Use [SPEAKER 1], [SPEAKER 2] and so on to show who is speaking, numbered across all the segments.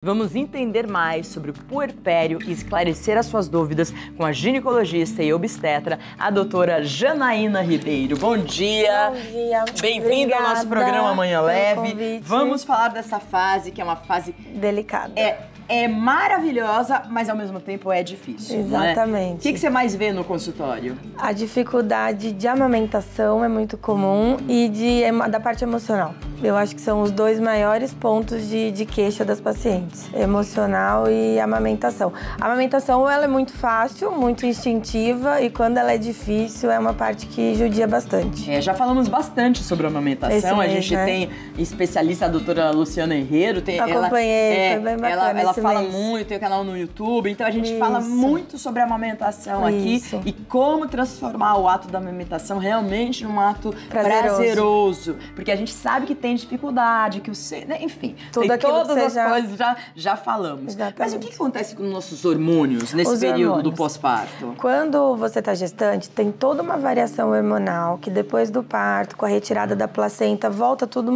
[SPEAKER 1] Vamos entender mais sobre o puerpério e esclarecer as suas dúvidas com a ginecologista e obstetra, a doutora Janaína Ribeiro. Bom dia!
[SPEAKER 2] Bom dia!
[SPEAKER 1] Bem-vinda ao nosso programa Manhã Leve.
[SPEAKER 2] Convite.
[SPEAKER 1] Vamos falar dessa fase, que é uma fase
[SPEAKER 2] delicada.
[SPEAKER 1] É maravilhosa, mas ao mesmo tempo é difícil.
[SPEAKER 2] Exatamente.
[SPEAKER 1] O que você mais vê no consultório?
[SPEAKER 2] A dificuldade de amamentação é muito comum e da parte emocional. Eu acho que são os dois maiores pontos de queixa das pacientes, emocional e amamentação. A amamentação ela é muito fácil, muito instintiva e quando ela é difícil é uma parte que judia bastante.
[SPEAKER 1] Já falamos bastante sobre amamentação, a gente tem especialista, a doutora Luciana Herrero.
[SPEAKER 2] Acompanhei, foi bem bacana.
[SPEAKER 1] Ela fala muito, tem um canal no YouTube, então a gente fala muito sobre a amamentação aqui e como transformar o ato da amamentação realmente num ato prazeroso. Porque a gente sabe que tem dificuldade, que o ser, enfim,
[SPEAKER 2] tudo
[SPEAKER 1] tem
[SPEAKER 2] aquilo
[SPEAKER 1] todas
[SPEAKER 2] que
[SPEAKER 1] as coisas já falamos.
[SPEAKER 2] Exatamente.
[SPEAKER 1] Mas o que acontece com os nossos hormônios nesse período do pós-parto?
[SPEAKER 2] Quando você está gestante, tem toda uma variação hormonal que depois do parto, com a retirada da placenta, muda tudo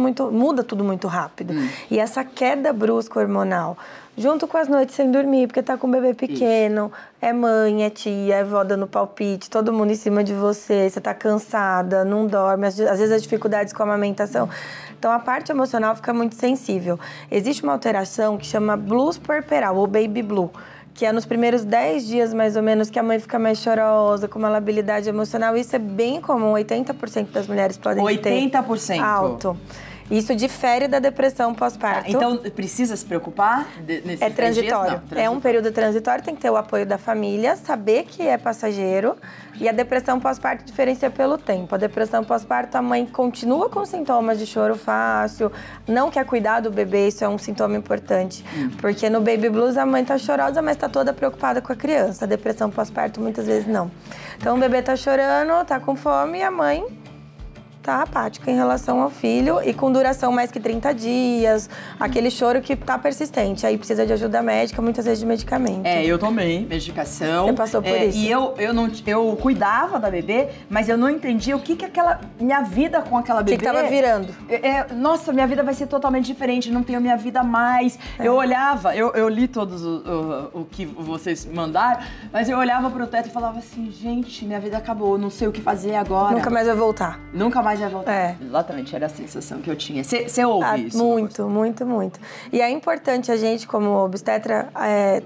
[SPEAKER 2] muito rápido. E essa queda brusca hormonal, junto com as noites sem dormir, porque tá com um bebê pequeno, é mãe, é tia, é vó dando palpite, todo mundo em cima de você tá cansada, não dorme, às vezes as dificuldades com a amamentação. Então a parte emocional fica muito sensível. Existe uma alteração que chama blues puerperal, ou baby blue, que é nos primeiros 10 dias, mais ou menos, que a mãe fica mais chorosa, com uma labilidade emocional. Isso é bem comum, 80% das mulheres podem ter.
[SPEAKER 1] 80%?
[SPEAKER 2] Alto. Isso difere da depressão pós-parto.
[SPEAKER 1] Então, precisa se preocupar nesses
[SPEAKER 2] É transitório.
[SPEAKER 1] Dias?
[SPEAKER 2] É um período transitório, tem que ter o apoio da família, saber que é passageiro. E a depressão pós-parto diferencia pelo tempo. A depressão pós-parto, a mãe continua com sintomas de choro fácil, não quer cuidar do bebê, isso é um sintoma importante. Porque no baby blues a mãe tá chorosa, mas tá toda preocupada com a criança. A depressão pós-parto muitas vezes não. Então o bebê tá chorando, tá com fome e a mãe tá apática em relação ao filho e com duração mais que 30 dias, aquele choro que tá persistente, aí precisa de ajuda médica, muitas vezes de medicamento.
[SPEAKER 1] Eu tomei medicação.
[SPEAKER 2] Você passou por isso?
[SPEAKER 1] E eu cuidava da bebê, mas eu não entendia o que aquela minha vida com aquela bebê...
[SPEAKER 2] O que tava virando?
[SPEAKER 1] Nossa, minha vida vai ser totalmente diferente, não tenho minha vida mais. Eu olhava, eu li todos o que vocês mandaram, mas eu olhava pro teto e falava assim, gente, minha vida acabou, não sei o que fazer agora.
[SPEAKER 2] Nunca mais vai voltar.
[SPEAKER 1] Nunca mais vai voltar. Exatamente, era a sensação que eu tinha. Você ouve isso?
[SPEAKER 2] Muito, muito, muito. E é importante a gente, como obstetra,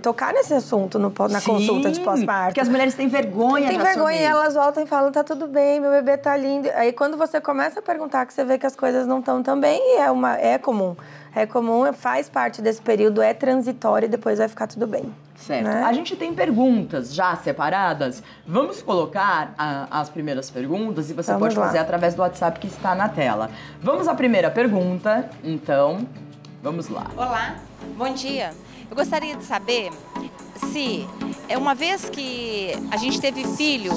[SPEAKER 2] tocar nesse assunto na consulta de pós-parto.
[SPEAKER 1] Porque as mulheres têm vergonha de assumir.
[SPEAKER 2] Tem vergonha e elas voltam e falam, tá tudo bem, meu bebê tá lindo. Aí quando você começa a perguntar, que você vê que as coisas não estão tão bem, e é comum. É comum, faz parte desse período, é transitório e depois vai ficar tudo bem.
[SPEAKER 1] Certo.
[SPEAKER 2] Né?
[SPEAKER 1] A gente tem perguntas já separadas. Vamos colocar as primeiras perguntas e você pode fazer através do WhatsApp que está na tela. Vamos à primeira pergunta, então, vamos lá.
[SPEAKER 3] Olá, bom dia. Eu gostaria de saber se, uma vez que a gente teve filho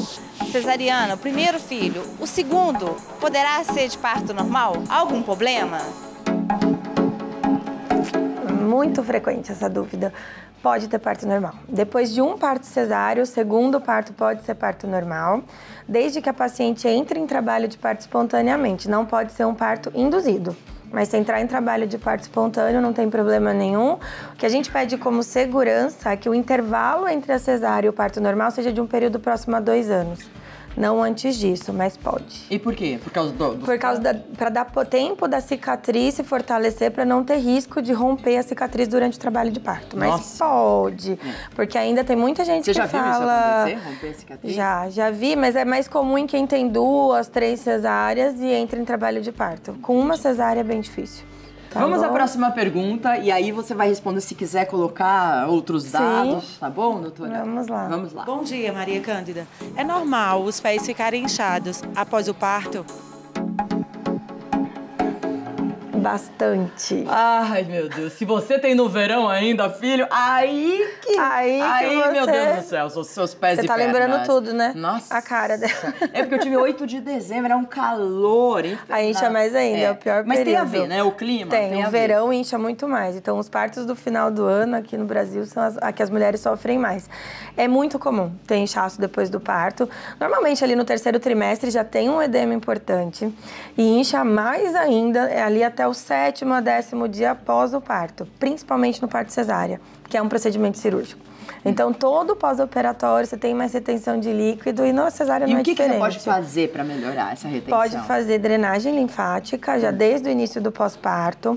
[SPEAKER 3] cesariano, o primeiro filho, o segundo poderá ser de parto normal? Algum problema?
[SPEAKER 2] Muito frequente essa dúvida. Pode ter parto normal. Depois de um parto cesáreo, o segundo parto pode ser parto normal, desde que a paciente entre em trabalho de parto espontaneamente. Não pode ser um parto induzido. Mas se entrar em trabalho de parto espontâneo, não tem problema nenhum. O que a gente pede como segurança é que o intervalo entre a cesárea e o parto normal seja de um período próximo a 2 anos. Não antes disso, mas pode.
[SPEAKER 1] E por quê? Por causa
[SPEAKER 2] para dar tempo da cicatriz se fortalecer, para não ter risco de romper a cicatriz durante o trabalho de parto. Mas pode, porque ainda tem muita gente que fala...
[SPEAKER 1] Você já viu isso acontecer, romper a cicatriz?
[SPEAKER 2] Já vi, mas é mais comum em quem tem 2, 3 cesáreas e entra em trabalho de parto. Com uma cesárea é bem difícil. Tá
[SPEAKER 1] Vamos
[SPEAKER 2] bom?
[SPEAKER 1] à próxima pergunta e aí você vai responder se quiser colocar outros dados, tá bom, doutora?
[SPEAKER 2] Vamos lá.
[SPEAKER 1] Vamos lá.
[SPEAKER 4] Bom dia, Maria Cândida. É normal os pés ficarem inchados após o parto?
[SPEAKER 2] Bastante.
[SPEAKER 1] Ai, meu Deus. Se você tem no verão ainda, filho, aí, meu Deus do céu, são seus pés e pernas.
[SPEAKER 2] Você tá lembrando tudo, né?
[SPEAKER 1] Nossa.
[SPEAKER 2] A cara dela.
[SPEAKER 1] É porque eu tive 8 de dezembro, era um calor, hein?
[SPEAKER 2] Aí incha mais ainda, é o pior período.
[SPEAKER 1] Mas tem a ver, né? O clima tem
[SPEAKER 2] o verão incha muito mais. Então, os partos do final do ano aqui no Brasil são a que as mulheres sofrem mais. É muito comum ter inchaço depois do parto. Normalmente, ali no 3º trimestre, já tem um edema importante. E incha mais ainda ali até o 7º a 10º dia após o parto, principalmente no parto cesárea, que é um procedimento cirúrgico. Então, todo pós-operatório, você tem mais retenção de líquido e na cesárea não é diferente.
[SPEAKER 1] E o que você pode fazer para melhorar essa retenção?
[SPEAKER 2] Pode fazer drenagem linfática, já desde o início do pós-parto,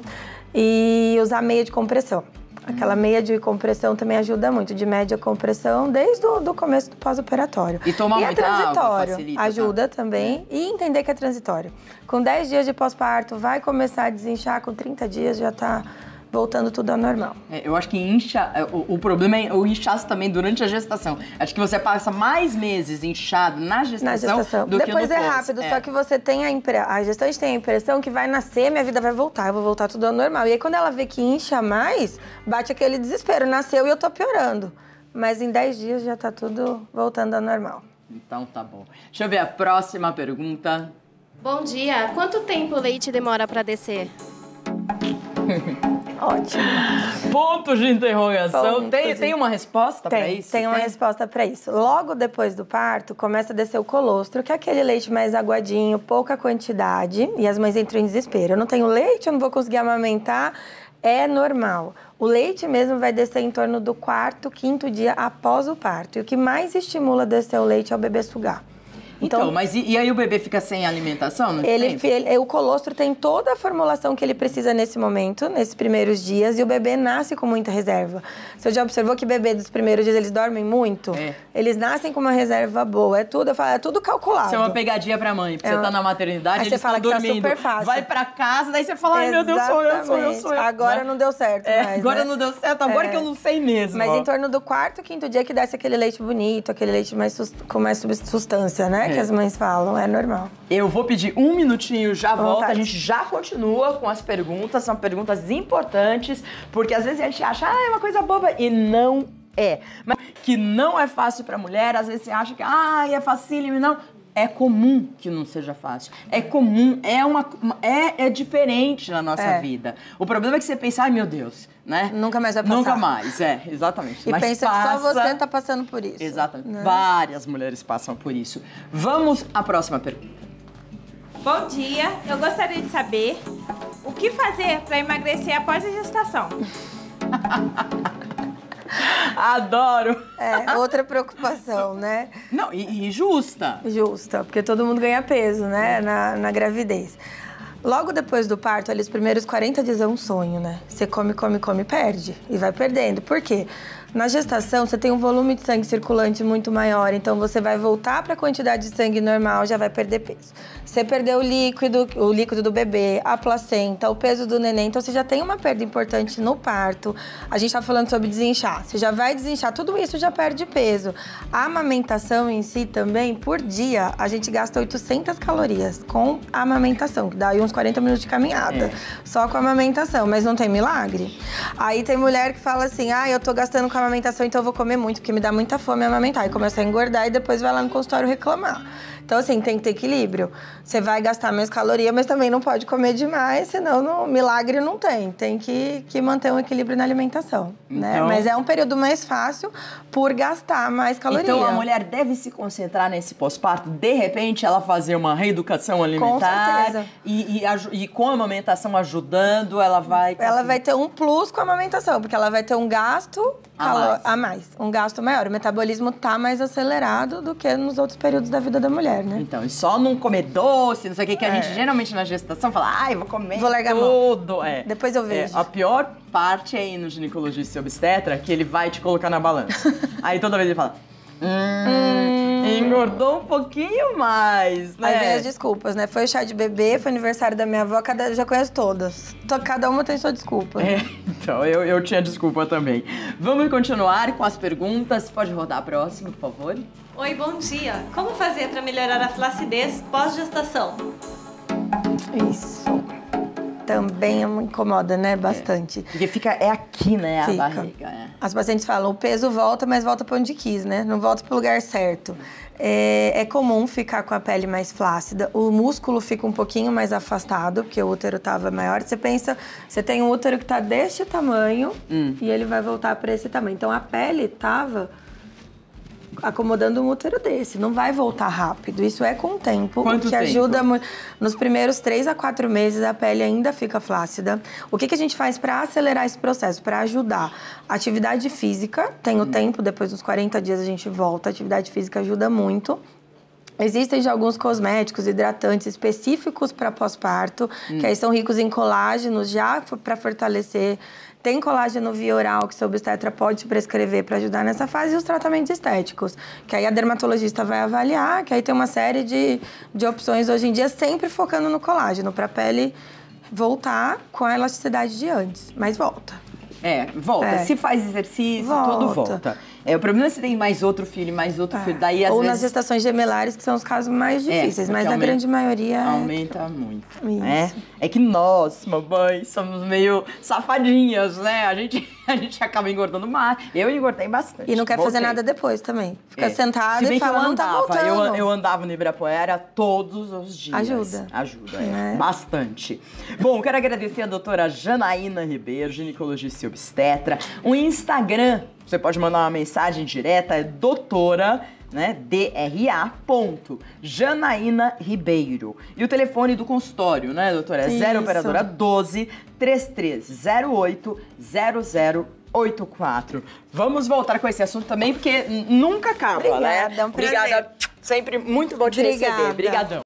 [SPEAKER 2] e usar meia de compressão. Aquela meia de compressão também ajuda muito, de média compressão, desde o começo do pós-operatório.
[SPEAKER 1] E tomar muita
[SPEAKER 2] transitório,
[SPEAKER 1] água facilita,
[SPEAKER 2] ajuda também. E entender que é transitório. Com 10 dias de pós-parto, vai começar a desinchar, com 30 dias já tá voltando tudo ao normal.
[SPEAKER 1] Eu acho que incha, o problema é o inchaço também durante a gestação. Acho que você passa mais meses inchado na gestação do
[SPEAKER 2] Depois
[SPEAKER 1] que no
[SPEAKER 2] é rápido, só que você tem a gestante tem a impressão que vai nascer, minha vida vai voltar, eu vou voltar tudo ao normal. E aí quando ela vê que incha mais, bate aquele desespero, nasceu e eu tô piorando. Mas em 10 dias já tá tudo voltando ao normal.
[SPEAKER 1] Então tá bom. Deixa eu ver a próxima pergunta.
[SPEAKER 5] Bom dia, quanto tempo o leite demora para descer?
[SPEAKER 2] Ótimo.
[SPEAKER 1] Pontos de interrogação. Tem uma resposta para isso?
[SPEAKER 2] Tem uma resposta para isso. Logo depois do parto, começa a descer o colostro, que é aquele leite mais aguadinho, pouca quantidade, e as mães entram em desespero. Eu não tenho leite, eu não vou conseguir amamentar. É normal. O leite mesmo vai descer em torno do 4º, 5º dia após o parto. E o que mais estimula descer o leite é o bebê sugar.
[SPEAKER 1] Então, mas e aí o bebê fica sem alimentação?
[SPEAKER 2] O colostro tem toda a formulação que ele precisa nesse momento, nesses primeiros dias, e o bebê nasce com muita reserva. Você já observou que bebê dos primeiros dias, eles dormem muito? Eles nascem com uma reserva boa, é tudo calculado.
[SPEAKER 1] Isso é uma pegadinha pra mãe, porque você tá na maternidade,
[SPEAKER 2] aí
[SPEAKER 1] eles
[SPEAKER 2] fala
[SPEAKER 1] estão dormindo.
[SPEAKER 2] Tá super fácil.
[SPEAKER 1] Vai pra casa, daí você fala, ai meu Deus, sou eu.
[SPEAKER 2] Agora não deu certo mais,
[SPEAKER 1] agora não deu certo, agora que eu não sei mesmo.
[SPEAKER 2] Mas em torno do 4º, 5º dia que desce aquele leite bonito, aquele leite com mais substância, né? Que as mães falam, é normal.
[SPEAKER 1] Eu vou pedir um minutinho, já volto. A gente já continua com as perguntas, são perguntas importantes, porque às vezes a gente acha, é uma coisa boba, e não é. Mas que não é fácil pra mulher, às vezes você acha que, é facílimo, não. É comum que não seja fácil. É comum, é diferente na nossa vida. O problema é que você pensa, ai meu Deus, né?
[SPEAKER 2] Nunca mais vai passar.
[SPEAKER 1] Nunca mais, exatamente.
[SPEAKER 2] E mas pensa que só você tá passando por isso.
[SPEAKER 1] Exatamente. Né? Várias mulheres passam por isso. Vamos à próxima pergunta.
[SPEAKER 6] Bom dia, eu gostaria de saber o que fazer para emagrecer após a gestação.
[SPEAKER 1] Adoro!
[SPEAKER 2] Outra preocupação, né?
[SPEAKER 1] Não, e justa.
[SPEAKER 2] Justa, porque todo mundo ganha peso, né, na gravidez. Logo depois do parto, ali, os primeiros 40 dias é um sonho, né? Você come, perde. E vai perdendo. Por quê? Na gestação, você tem um volume de sangue circulante muito maior, então você vai voltar para a quantidade de sangue normal, já vai perder peso. Você perdeu o líquido do bebê, a placenta, o peso do neném, então você já tem uma perda importante no parto. A gente tá falando sobre desinchar. Você já vai desinchar, tudo isso já perde peso. A amamentação em si também, por dia, a gente gasta 800 calorias com a amamentação, que dá aí uns 40 minutos de caminhada, só com a amamentação, mas não tem milagre. Aí tem mulher que fala assim, eu tô gastando com a amamentação, então eu vou comer muito, porque me dá muita fome amamentar. E começa a engordar e depois vai lá no consultório reclamar. Então, assim, tem que ter equilíbrio. Você vai gastar menos caloria, mas também não pode comer demais, senão milagre não tem. Tem que manter um equilíbrio na alimentação, né? Mas é um período mais fácil por gastar mais caloria.
[SPEAKER 1] Então, a mulher deve se concentrar nesse pós-parto, de repente, ela fazer uma reeducação alimentar. Com certeza. E com a amamentação ajudando, ela vai...
[SPEAKER 2] Ela vai ter um plus com a amamentação, porque ela vai ter um gasto a mais. Um gasto maior. O metabolismo tá mais acelerado do que nos outros períodos da vida da mulher, né?
[SPEAKER 1] Então, e só não comer doce, não sei o que a gente geralmente na gestação fala, vou comer
[SPEAKER 2] vou largar
[SPEAKER 1] tudo.
[SPEAKER 2] Depois eu vejo.
[SPEAKER 1] A pior parte é ir no ginecologista e obstetra, que ele vai te colocar na balança. Aí toda vez ele fala, engordou um pouquinho mais, né?
[SPEAKER 2] Aí vem as desculpas, né? Foi chá de bebê, foi aniversário da minha avó, já conheço todas. Cada uma tem sua desculpa.
[SPEAKER 1] Então, eu tinha desculpa também. Vamos continuar com as perguntas. Pode rodar a próxima, por favor?
[SPEAKER 7] Oi, bom dia. Como fazer para melhorar a flacidez pós-gestação?
[SPEAKER 2] Isso. Também me incomoda, né? Bastante.
[SPEAKER 1] Porque fica aqui, né? A barriga.
[SPEAKER 2] As pacientes falam, o peso volta, mas volta para onde quis, né? Não volta para o lugar certo. É comum ficar com a pele mais flácida. O músculo fica um pouquinho mais afastado, porque o útero estava maior. Você pensa, você tem um útero que está deste tamanho e ele vai voltar para esse tamanho. Então, a pele estava acomodando um útero desse. Não vai voltar rápido. Isso é com o tempo.
[SPEAKER 1] Quanto
[SPEAKER 2] o que
[SPEAKER 1] tempo?
[SPEAKER 2] ajuda muito. Nos primeiros 3 a 4 meses, a pele ainda fica flácida. O que a gente faz para acelerar esse processo? Para ajudar? Atividade física. Tem o tempo, depois dos 40 dias a gente volta. A atividade física ajuda muito. Existem já alguns cosméticos, hidratantes específicos para pós-parto, que aí são ricos em colágenos já para fortalecer. Tem colágeno via oral que seu obstetra pode prescrever para ajudar nessa fase e os tratamentos estéticos, que aí a dermatologista vai avaliar, que aí tem uma série de opções hoje em dia, sempre focando no colágeno, para a pele voltar com a elasticidade de antes, mas volta.
[SPEAKER 1] Volta. Se faz exercício, tudo volta. O problema é se tem mais outro filho, daí às
[SPEAKER 2] Ou
[SPEAKER 1] vezes...
[SPEAKER 2] nas gestações gemelares, que são os casos mais difíceis, mas na grande maioria...
[SPEAKER 1] Aumenta muito,
[SPEAKER 2] Isso.
[SPEAKER 1] né? É que nós, mamães, somos meio safadinhas, né? A gente acaba engordando mais. Eu engordei bastante.
[SPEAKER 2] E não quer fazer nada depois também. Fica sentada e fala, não tá voltando.
[SPEAKER 1] Eu andava no Ibirapuera todos os dias. Ajuda, bastante. Bom, quero agradecer a doutora Janaína Ribeiro, ginecologista e obstetra. O Instagram, você pode mandar uma mensagem direta, é doutora, né, DRA. Janaína Ribeiro. E o telefone do consultório, né, doutora? É 0 operadora 12 3308 0084. Vamos voltar com esse assunto também, porque nunca acaba, né?
[SPEAKER 2] Obrigada, é um prazer.
[SPEAKER 1] Obrigada. Sempre muito bom te receber. Obrigadão.